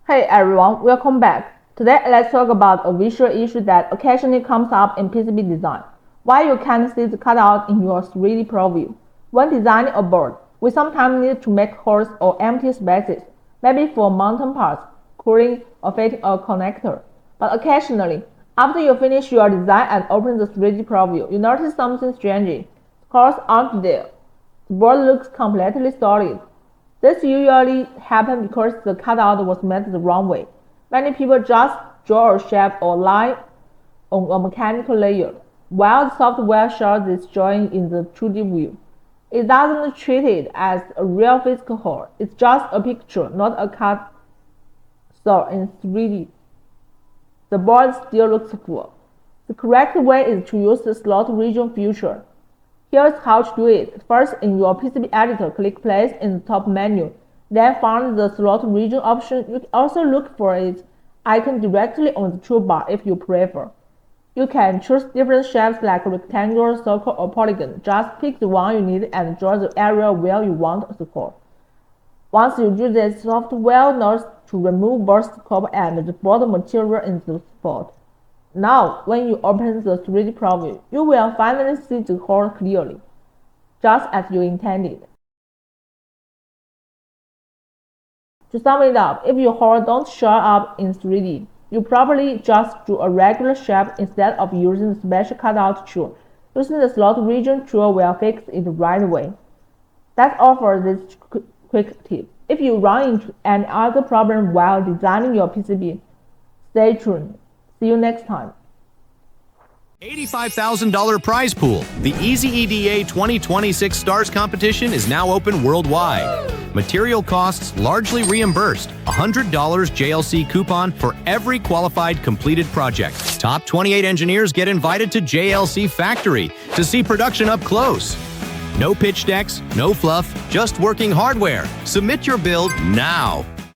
Hey everyone, welcome back. Today let's talk about a visual issue that occasionally comes up in PCB design. Why you can't see the cutout in your 3D preview. When designing a board, we sometimes need to make holes or empty spaces, maybe for mounting parts, cooling, or fitting a connector. But occasionally, after you finish your design and open the 3D preview, you notice something strange. The holes aren't there. The board looks completely solid. This usually happens because the cutout was made the wrong way. Many people just draw a shape or line on a mechanical layer, while the software shows this drawing in the 2D view. It doesn't treat it as a real physical hole. It's just a picture, not a cut saw in 3D. The board still looks full. The correct way is to use the slot region feature. Here's how to do it. First, in your PCB editor, click Place in the top menu. Then find the slot region option. You can also look for its icon directly on the toolbar if you prefer. You can choose different shapes like rectangle, circle, or polygon. Just pick the one you need and draw the area where you want the hole. Once you do this, software knows to remove both scope and the board material in the spot. Now, when you open the 3D preview, you will finally see the hole clearly, just as you intended. To sum it up, if your hole don't show up in 3D, you probably just drew a regular shape instead of using the special cutout tool. Using the slot region tool will fix it right away. That's all for this quick tip. If you run into any other problem while designing your PCB, stay tuned. See you next time. $85,000 prize pool. The EasyEDA 2026 Stars competition is now open worldwide. Material costs largely reimbursed. $100 JLC coupon for every qualified completed project. Top 28 engineers get invited to JLC Factory to see production up close. No pitch decks, no fluff, just working hardware. Submit your build now.